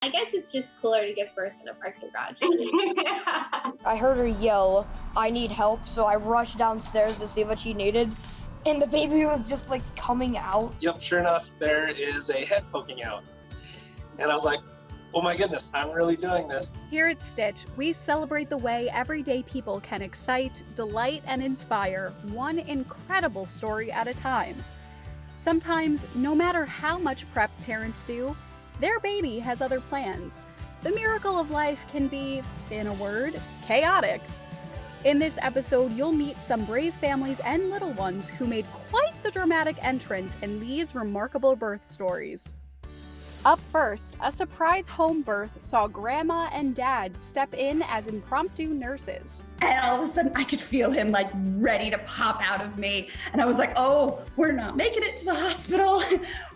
I guess it's just cooler to give birth in a parking garage. I heard her yell, "I need help," so I rushed downstairs to see what she needed, and the baby was just like coming out. Yep, sure enough, there is a head poking out. And I was like, oh my goodness, I'm really doing this. Here at Stitch, we celebrate the way everyday people can excite, delight, and inspire, one incredible story at a time. Sometimes, no matter how much prep parents do, their baby has other plans. The miracle of life can be, in a word, chaotic. In this episode, you'll meet some brave families and little ones who made quite the dramatic entrance in these remarkable birth stories. Up first, a surprise home birth saw Grandma and Dad step in as impromptu nurses. And all of a sudden I could feel him like ready to pop out of me. And I was like, oh, we're not making it to the hospital.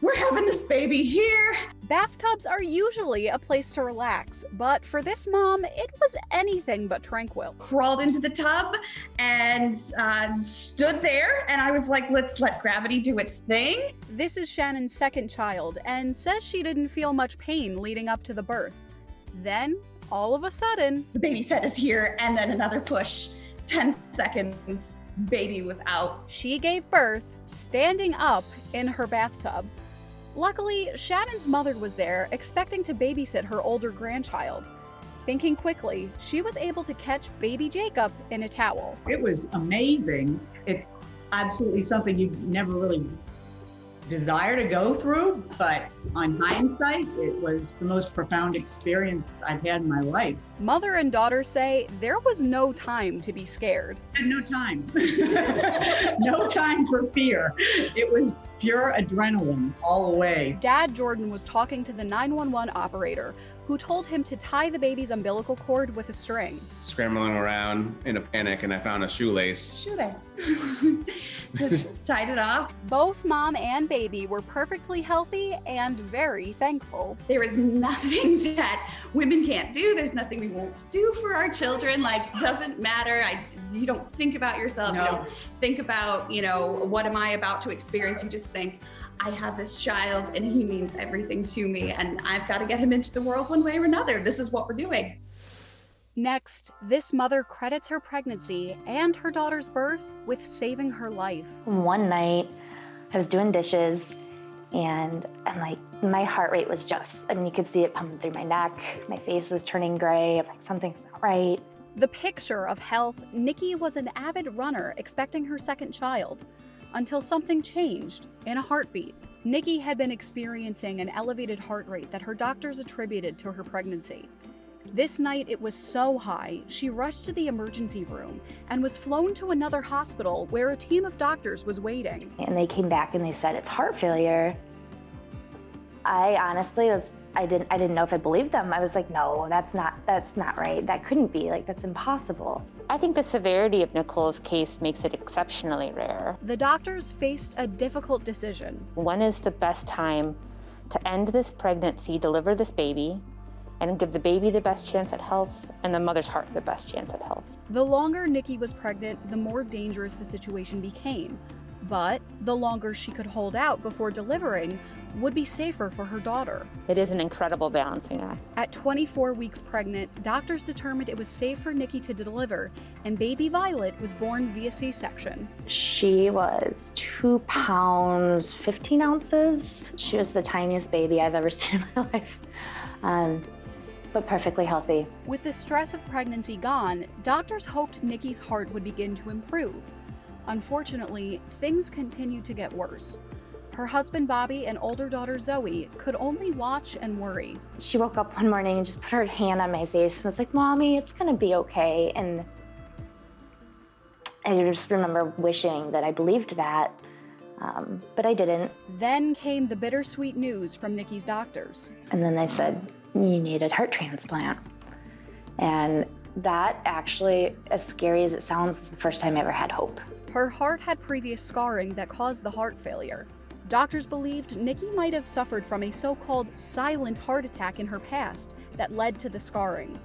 We're having this baby here. Bathtubs are usually a place to relax, but for this mom, it was anything but tranquil. Crawled into the tub and stood there. And I was like, let's let gravity do its thing. This is Shannon's second child and says she didn't feel much pain leading up to the birth. Then, all of a sudden, the baby's head is here, and then another push. 10 seconds, baby was out. She gave birth standing up in her bathtub. Luckily, Shannon's mother was there, expecting to babysit her older grandchild. Thinking quickly, she was able to catch baby Jacob in a towel. It was amazing. It's absolutely something you never really desire to go through, but on hindsight, it was the most profound experience I've had in my life. Mother and daughter say there was no time to be scared. I had no time. No time for fear. It was pure adrenaline all the way. Dad Jordan was talking to the 911 operator, who told him to tie the baby's umbilical cord with a string. Scrambling around in a panic, and I found a shoelace. So tied it off. Both mom and baby were perfectly healthy and very thankful. There is nothing that women can't do. There's nothing we won't do for our children. Like, doesn't matter. You don't think about yourself. No. You don't think about, what am I about to experience? You just think, I have this child and he means everything to me, and I've got to get him into the world one way or another. This is what we're doing. Next, this mother credits her pregnancy and her daughter's birth with saving her life. One night, I was doing dishes, and I'm like, my heart rate was and you could see it pumping through my neck. My face was turning gray. I'm like, something's not right. The picture of health, Nikki was an avid runner expecting her second child, until something changed in a heartbeat. Nikki had been experiencing an elevated heart rate that her doctors attributed to her pregnancy. This night it was so high, she rushed to the emergency room and was flown to another hospital where a team of doctors was waiting. And they came back and they said, it's heart failure. I honestly I didn't know if I believed them. I was like, no, that's not right. That couldn't be, that's impossible. I think the severity of Nicole's case makes it exceptionally rare. The doctors faced a difficult decision. When is the best time to end this pregnancy, deliver this baby, and give the baby the best chance at health and the mother's heart the best chance at health? The longer Nikki was pregnant, the more dangerous the situation became. But the longer she could hold out before delivering would be safer for her daughter. It is an incredible balancing act. At 24 weeks pregnant, doctors determined it was safe for Nikki to deliver, and baby Violet was born via C-section. She was 2 pounds, 15 ounces. She was the tiniest baby I've ever seen in my life, but perfectly healthy. With the stress of pregnancy gone, doctors hoped Nikki's heart would begin to improve. Unfortunately, things continued to get worse. Her husband Bobby and older daughter Zoe could only watch and worry. She woke up one morning and just put her hand on my face and was like, Mommy, it's gonna be okay. And I just remember wishing that I believed that, but I didn't. Then came the bittersweet news from Nikki's doctors. And then they said, you need a heart transplant. And that actually, as scary as it sounds, is the first time I ever had hope. Her heart had previous scarring that caused the heart failure. Doctors believed Nikki might have suffered from a so-called silent heart attack in her past that led to the scarring.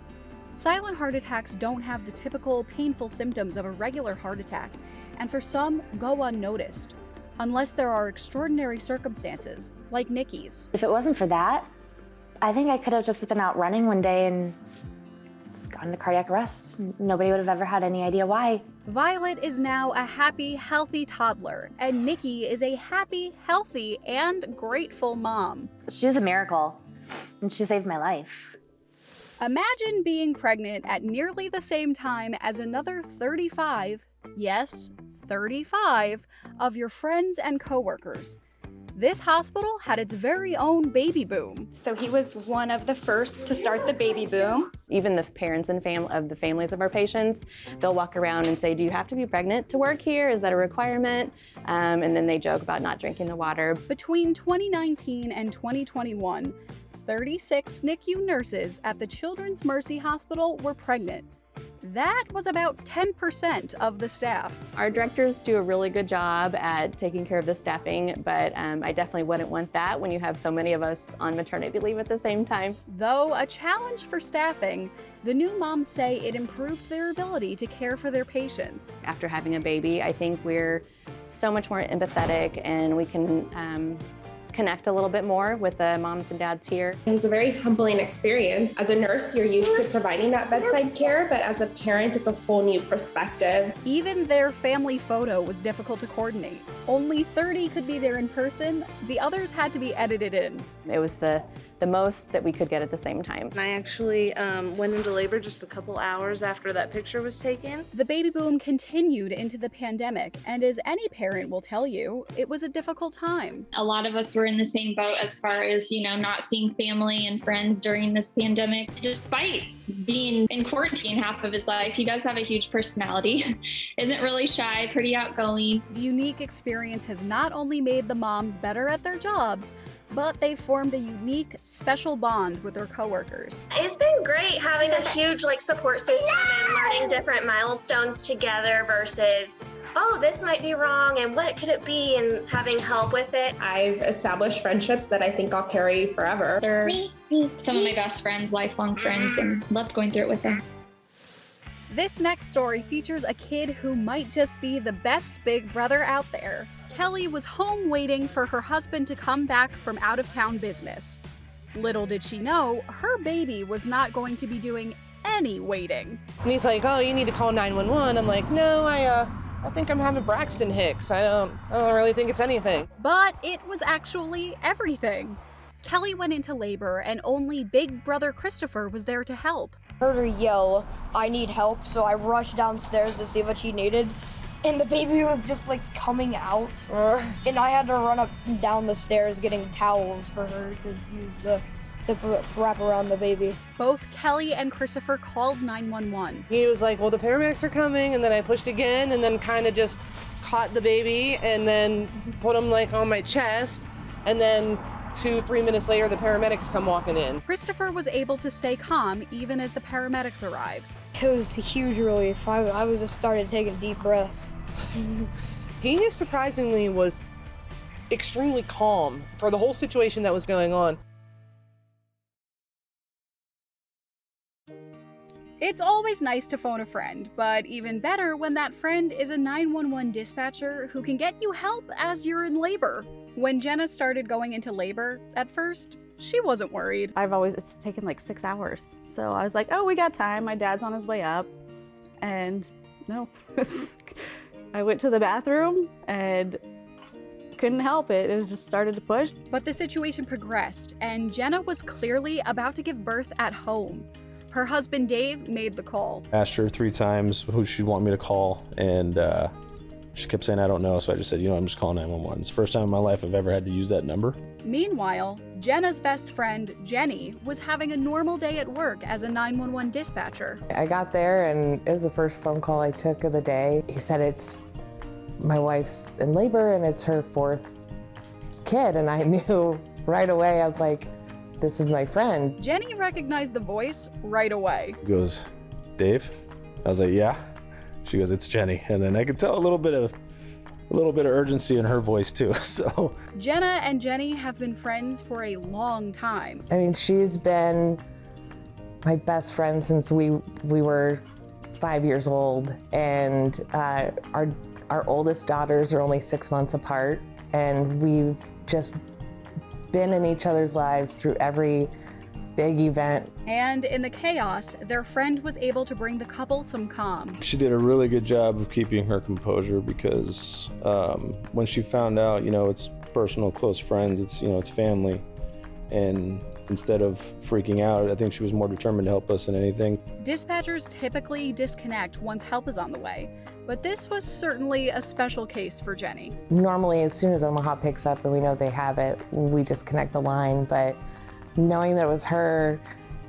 Silent heart attacks don't have the typical painful symptoms of a regular heart attack, and for some, go unnoticed, unless there are extraordinary circumstances, like Nikki's. If it wasn't for that, I think I could have just been out running one day and gone into cardiac arrest. Nobody would have ever had any idea why. Violet is now a happy, healthy toddler, and Nikki is a happy, healthy, and grateful mom. She was a miracle, and she saved my life. Imagine being pregnant at nearly the same time as another 35, yes, 35, of your friends and coworkers. This hospital had its very own baby boom. So he was one of the first to start the baby boom. Even the parents and of the families of our patients, they'll walk around and say, do you have to be pregnant to work here? Is that a requirement? And then they joke about not drinking the water. Between 2019 and 2021, 36 NICU nurses at the Children's Mercy Hospital were pregnant. That was about 10% of the staff. Our directors do a really good job at taking care of the staffing, but I definitely wouldn't want that when you have so many of us on maternity leave at the same time. Though a challenge for staffing, the new moms say it improved their ability to care for their patients. After having a baby, I think we're so much more empathetic and we can connect a little bit more with the moms and dads here. It was a very humbling experience. As a nurse, you're used to providing that bedside care, but as a parent, it's a whole new perspective. Even their family photo was difficult to coordinate. Only 30 could be there in person. The others had to be edited in. It was the most that we could get at the same time. I actually went into labor just a couple hours after that picture was taken. The baby boom continued into the pandemic, and as any parent will tell you, it was a difficult time. A lot of us were in the same boat as far as, not seeing family and friends during this pandemic. Despite being in quarantine half of his life, he does have a huge personality. Isn't really shy, pretty outgoing. The unique experience has not only made the moms better at their jobs, but they've formed a unique, special bond with their coworkers. It's been great having a huge support system and learning different milestones together versus, oh, this might be wrong and what could it be, and having help with it. I've established friendships that I think I'll carry forever. They're some of my best friends, lifelong friends, and loved going through it with them. This next story features a kid who might just be the best big brother out there. Kelly was home waiting for her husband to come back from out-of-town business. Little did she know, her baby was not going to be doing any waiting. And he's like, oh, you need to call 911. I'm like, no, I think I'm having Braxton Hicks. I don't really think it's anything. But it was actually everything. Kelly went into labor and only big brother Christopher was there to help. Heard her yell, I need help, so I rushed downstairs to see what she needed. And the baby was just coming out. And I had to run up and down the stairs getting towels for her to use to wrap around the baby. Both Kelly and Christopher called 911. He was like, well, the paramedics are coming, and then I pushed again and then kind of just caught the baby and then put him on my chest, and then 2-3 minutes later the paramedics come walking in. Christopher was able to stay calm even as the paramedics arrived. It was a huge relief. I was just started taking deep breaths. He surprisingly was extremely calm for the whole situation that was going on. It's always nice to phone a friend, but even better when that friend is a 911 dispatcher who can get you help as you're in labor. When Jenna started going into labor, at first, she wasn't worried. It's taken 6 hours. So I was like, oh, we got time. My dad's on his way up. And no, I went to the bathroom and couldn't help it. It just started to push. But the situation progressed, and Jenna was clearly about to give birth at home. Her husband, Dave, made the call. Asked her 3 times who she'd want me to call, and she kept saying, I don't know, so I just said, I'm just calling 911. It's the first time in my life I've ever had to use that number. Meanwhile, Jenna's best friend, Jenny, was having a normal day at work as a 911 dispatcher. I got there, and it was the first phone call I took of the day. He said, it's my wife's in labor, and it's her 4th kid, and I knew right away. I was like, this is my friend. Jenny recognized the voice right away. He goes, Dave? I was like, yeah. She goes, it's Jenny. And then I could tell a little bit of urgency in her voice too, so. Jenna and Jenny have been friends for a long time. I mean, she's been my best friend since we were 5 years old, and our oldest daughters are only 6 months apart, and we've just been in each other's lives through every big event. And in the chaos, their friend was able to bring the couple some calm. She did a really good job of keeping her composure because when she found out, it's personal, close friends, it's family. And instead of freaking out, I think she was more determined to help us than anything. Dispatchers typically disconnect once help is on the way, but this was certainly a special case for Jenny. Normally, as soon as Omaha picks up and we know they have it, we disconnect the line, but knowing that it was her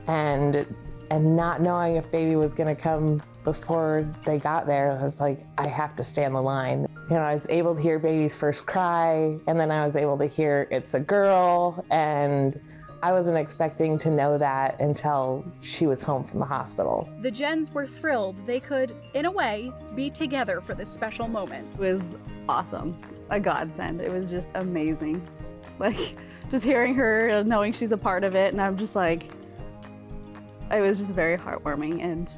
and not knowing if baby was gonna come before they got there, I was like, I have to stay on the line. I was able to hear baby's first cry, and then I was able to hear it's a girl, and I wasn't expecting to know that until she was home from the hospital. The Jens were thrilled they could, in a way, be together for this special moment. It was awesome, a godsend. It was just amazing. Just hearing her and knowing she's a part of it, and I'm just like, it was just very heartwarming and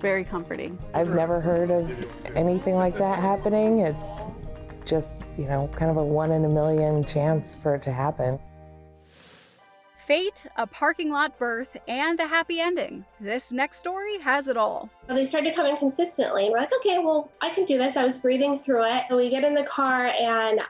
very comforting. I've never heard of anything like that happening. It's just, kind of a 1 in a million chance for it to happen. Fate, a parking lot birth, and a happy ending. This next story has it all. They started coming consistently, and we're like, okay, well, I can do this. I was breathing through it. So we get in the car, and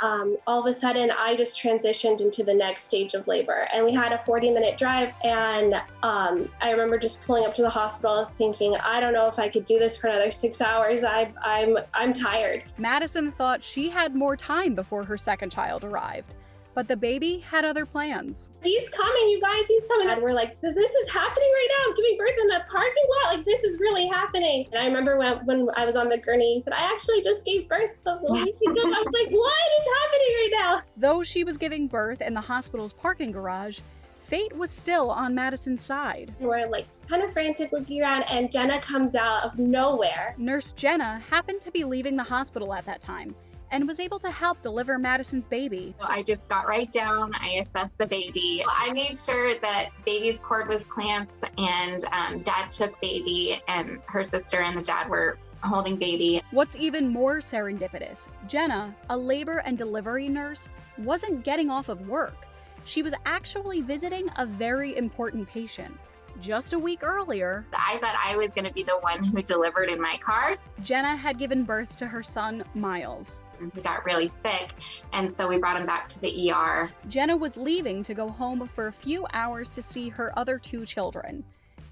all of a sudden, I just transitioned into the next stage of labor. And we had a 40-minute drive, and I remember just pulling up to the hospital thinking, I don't know if I could do this for another 6 hours. I'm tired. Madison thought she had more time before her second child arrived. But the baby had other plans. He's coming, you guys, he's coming. And we're like, this is happening right now. I'm giving birth in the parking lot. This is really happening. And I remember when I was on the gurney, he said, I actually just gave birth. But I was like, what is happening right now? Though she was giving birth in the hospital's parking garage, fate was still on Madison's side. We're kind of frantic looking around, and Jenna comes out of nowhere. Nurse Jenna happened to be leaving the hospital at that time and was able to help deliver Madison's baby. I just got right down, I assessed the baby. I made sure that baby's cord was clamped, and dad took baby, and her sister and the dad were holding baby. What's even more serendipitous, Jenna, a labor and delivery nurse, wasn't getting off of work. She was actually visiting a very important patient. Just a week earlier, I thought I was going to be the one who delivered in my car. Jenna had given birth to her son, Miles. And he got really sick, and so we brought him back to the ER. Jenna was leaving to go home for a few hours to see her other 2 children.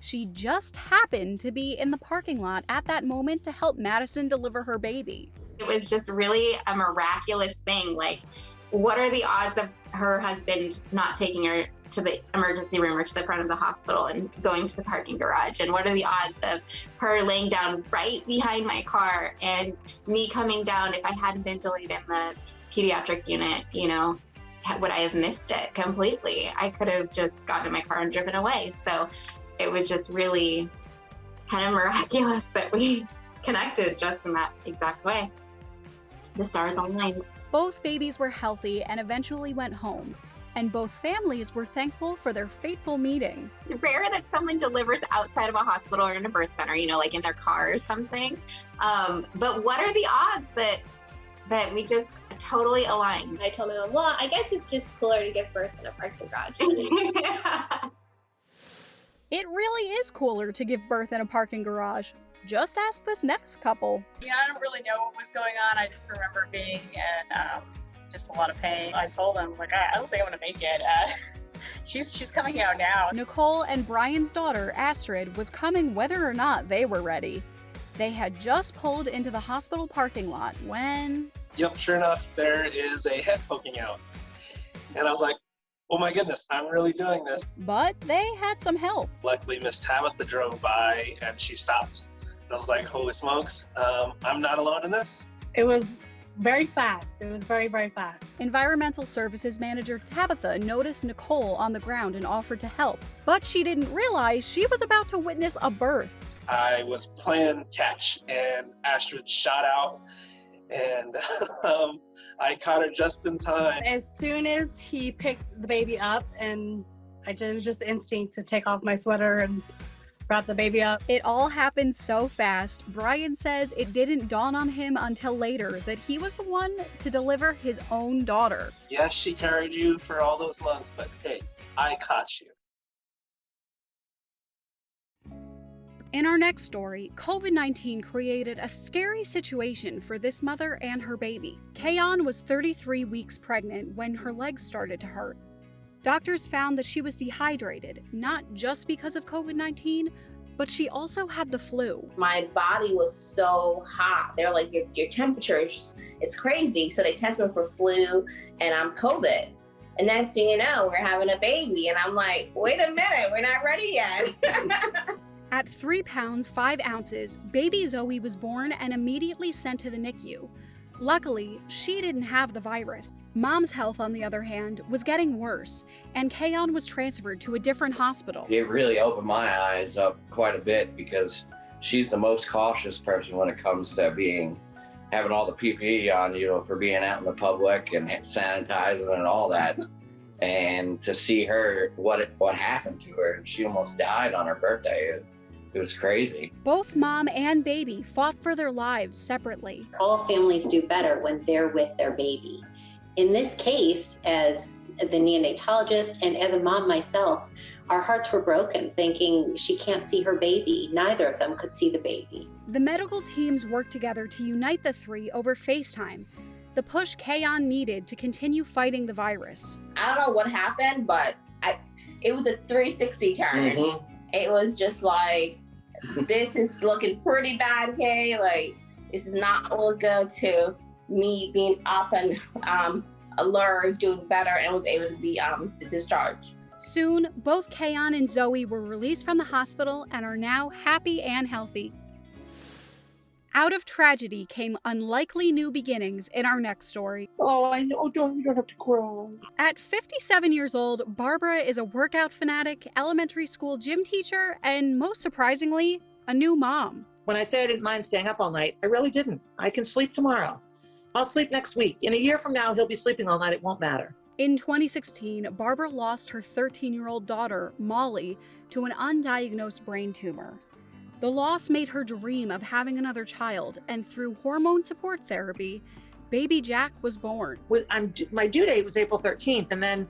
She just happened to be in the parking lot at that moment to help Madison deliver her baby. It was just really a miraculous thing. What are the odds of her husband not taking her to the emergency room or to the front of the hospital and going to the parking garage? And what are the odds of her laying down right behind my car and me coming down? If I hadn't been delayed in the pediatric unit, would I have missed it completely? I could have just gotten in my car and driven away. So it was just really kind of miraculous that we connected just in that exact way. The stars aligned. Both babies were healthy and eventually went home. And both families were thankful for their fateful meeting. It's rare that someone delivers outside of a hospital or in a birth center, in their car or something. But what are the odds that we just totally aligned? I told my mom, well, I guess it's just cooler to give birth in a parking garage. Yeah. It really is cooler to give birth in a parking garage. Just ask this next couple. I don't really know what was going on. I just remember being in just a lot of pain. I told them, I don't think I'm gonna make it. She's coming out now. Nicole and Brian's daughter, Astrid, was coming whether or not they were ready. They had just pulled into the hospital parking lot when... Yep, sure enough, there is a head poking out. And I was like, oh my goodness, I'm really doing this. But they had some help. Luckily, Miss Tabitha drove by and she stopped. I was like, holy smokes, I'm not alone in this. It was very fast. It was very, very fast. Environmental Services Manager Tabitha noticed Nicole on the ground and offered to help, but she didn't realize she was about to witness a birth. I was playing catch and Astrid shot out and I caught her just in time. As soon as he picked the baby up, and it was just instinct to take off my sweater and brought the baby up. It all happened so fast, Brian says it didn't dawn on him until later that he was the one to deliver his own daughter. Yes, she carried you for all those months, but hey, I caught you. In our next story, COVID-19 created a scary situation for this mother and her baby. Kayon was 33 weeks pregnant when her legs started to hurt. Doctors found that she was dehydrated, not just because of COVID-19, but she also had the flu. My body was so hot. They're like, your temperature is just, it's crazy. So they tested me for flu and I'm COVID. And next thing you know, we're having a baby. And I'm like, wait a minute, we're not ready yet. At 3 pounds, 5 ounces, baby Zoe was born and immediately sent to the NICU. Luckily, she didn't have the virus. Mom's health, on the other hand, was getting worse, and Kayon was transferred to a different hospital. It really opened my eyes up quite a bit because she's the most cautious person when it comes to having all the PPE on, for being out in the public and sanitizing and all that. And to see her, what happened to her, and she almost died on her birthday. It was crazy. Both mom and baby fought for their lives separately. All families do better when they're with their baby. In this case, as the neonatologist and as a mom myself, our hearts were broken thinking she can't see her baby. Neither of them could see the baby. The medical teams worked together to unite the three over FaceTime, the push Kayon needed to continue fighting the virus. I don't know what happened, but it was a 360 turn. Mm-hmm. It was just like, this is looking pretty bad, Kay. Like, this is not all good, to me being up and alert, doing better, and was able to be discharged. Soon, both Kayon and Zoe were released from the hospital and are now happy and healthy. Out of tragedy came unlikely new beginnings in our next story. Oh, I know. You don't have to cry. At 57 years old, Barbara is a workout fanatic, elementary school gym teacher, and most surprisingly, a new mom. When I say I didn't mind staying up all night, I really didn't. I can sleep tomorrow. I'll sleep next week. In a year from now, he'll be sleeping all night. It won't matter. In 2016, Barbara lost her 13-year-old daughter, Molly, to an undiagnosed brain tumor. The loss made her dream of having another child, and through hormone support therapy, baby Jack was born. My due date was April 13th, and then,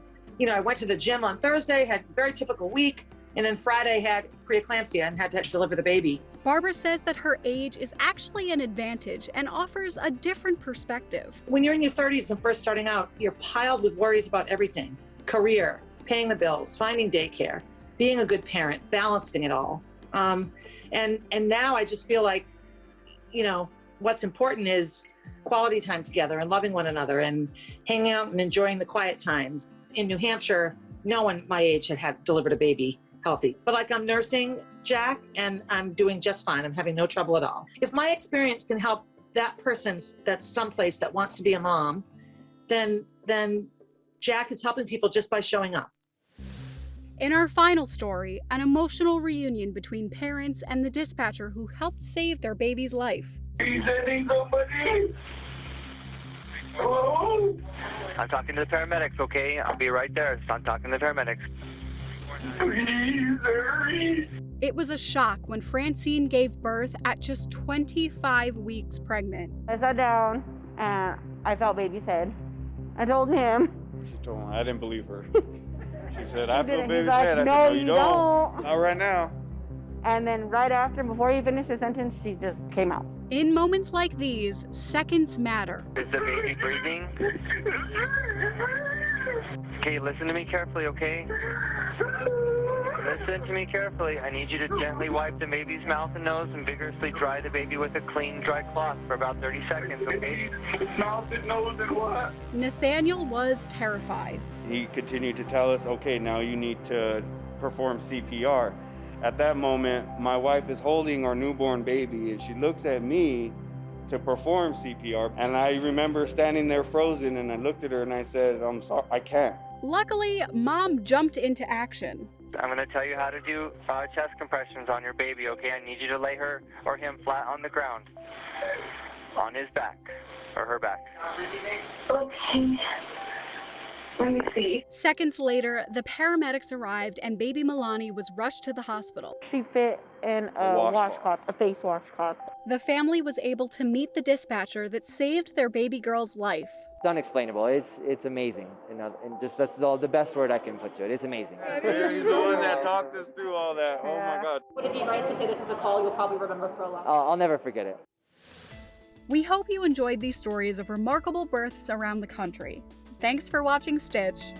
I went to the gym on Thursday, had a very typical week, and then Friday had preeclampsia and had to deliver the baby. Barbara says that her age is actually an advantage and offers a different perspective. When you're in your 30s and first starting out, you're piled with worries about everything: career, paying the bills, finding daycare, being a good parent, balancing it all. And now I just feel like, what's important is quality time together and loving one another and hanging out and enjoying the quiet times. In New Hampshire, no one my age had delivered a baby healthy. But I'm nursing Jack and I'm doing just fine. I'm having no trouble at all. If my experience can help that person that's someplace that wants to be a mom, then Jack is helping people just by showing up. In our final story, an emotional reunion between parents and the dispatcher who helped save their baby's life. He's sending somebody. Hello? I'm talking to the paramedics, okay? I'll be right there. I'm talking to the paramedics. Please hurry. It was a shock when Francine gave birth at just 25 weeks pregnant. I sat down and I felt baby's head. I told him. She told me, I didn't believe her. She said, I feel baby's like, head. I no, said, no, you don't. Not right now. And then right after, before he finished his sentence, she just came out. In moments like these, seconds matter. Is the baby breathing? Okay, listen to me carefully, okay? Listen to me carefully. I need you to gently wipe the baby's mouth and nose and vigorously dry the baby with a clean, dry cloth for about 30 seconds, okay? Mouth and nose and what? Nathaniel was terrified. He continued to tell us, okay, now you need to perform CPR. At that moment, my wife is holding our newborn baby and she looks at me to perform CPR. And I remember standing there frozen and I looked at her and I said, I'm sorry, I can't. Luckily, Mom jumped into action. I'm going to tell you how to do chest compressions on your baby, okay? I need you to lay her or him flat on the ground, on his back, or her back. Okay. Let me see. Seconds later, the paramedics arrived and baby Milani was rushed to the hospital. She fit in a washcloth, a face washcloth. The family was able to meet the dispatcher that saved their baby girl's life. It's unexplainable. It's amazing. And just that's the best word I can put to it. It's amazing. Yeah, he's the one that talked us through all that. Oh my God. Would it be right to say this is a call you'll probably remember for a while? I'll never forget it. We hope you enjoyed these stories of remarkable births around the country. Thanks for watching Stitch.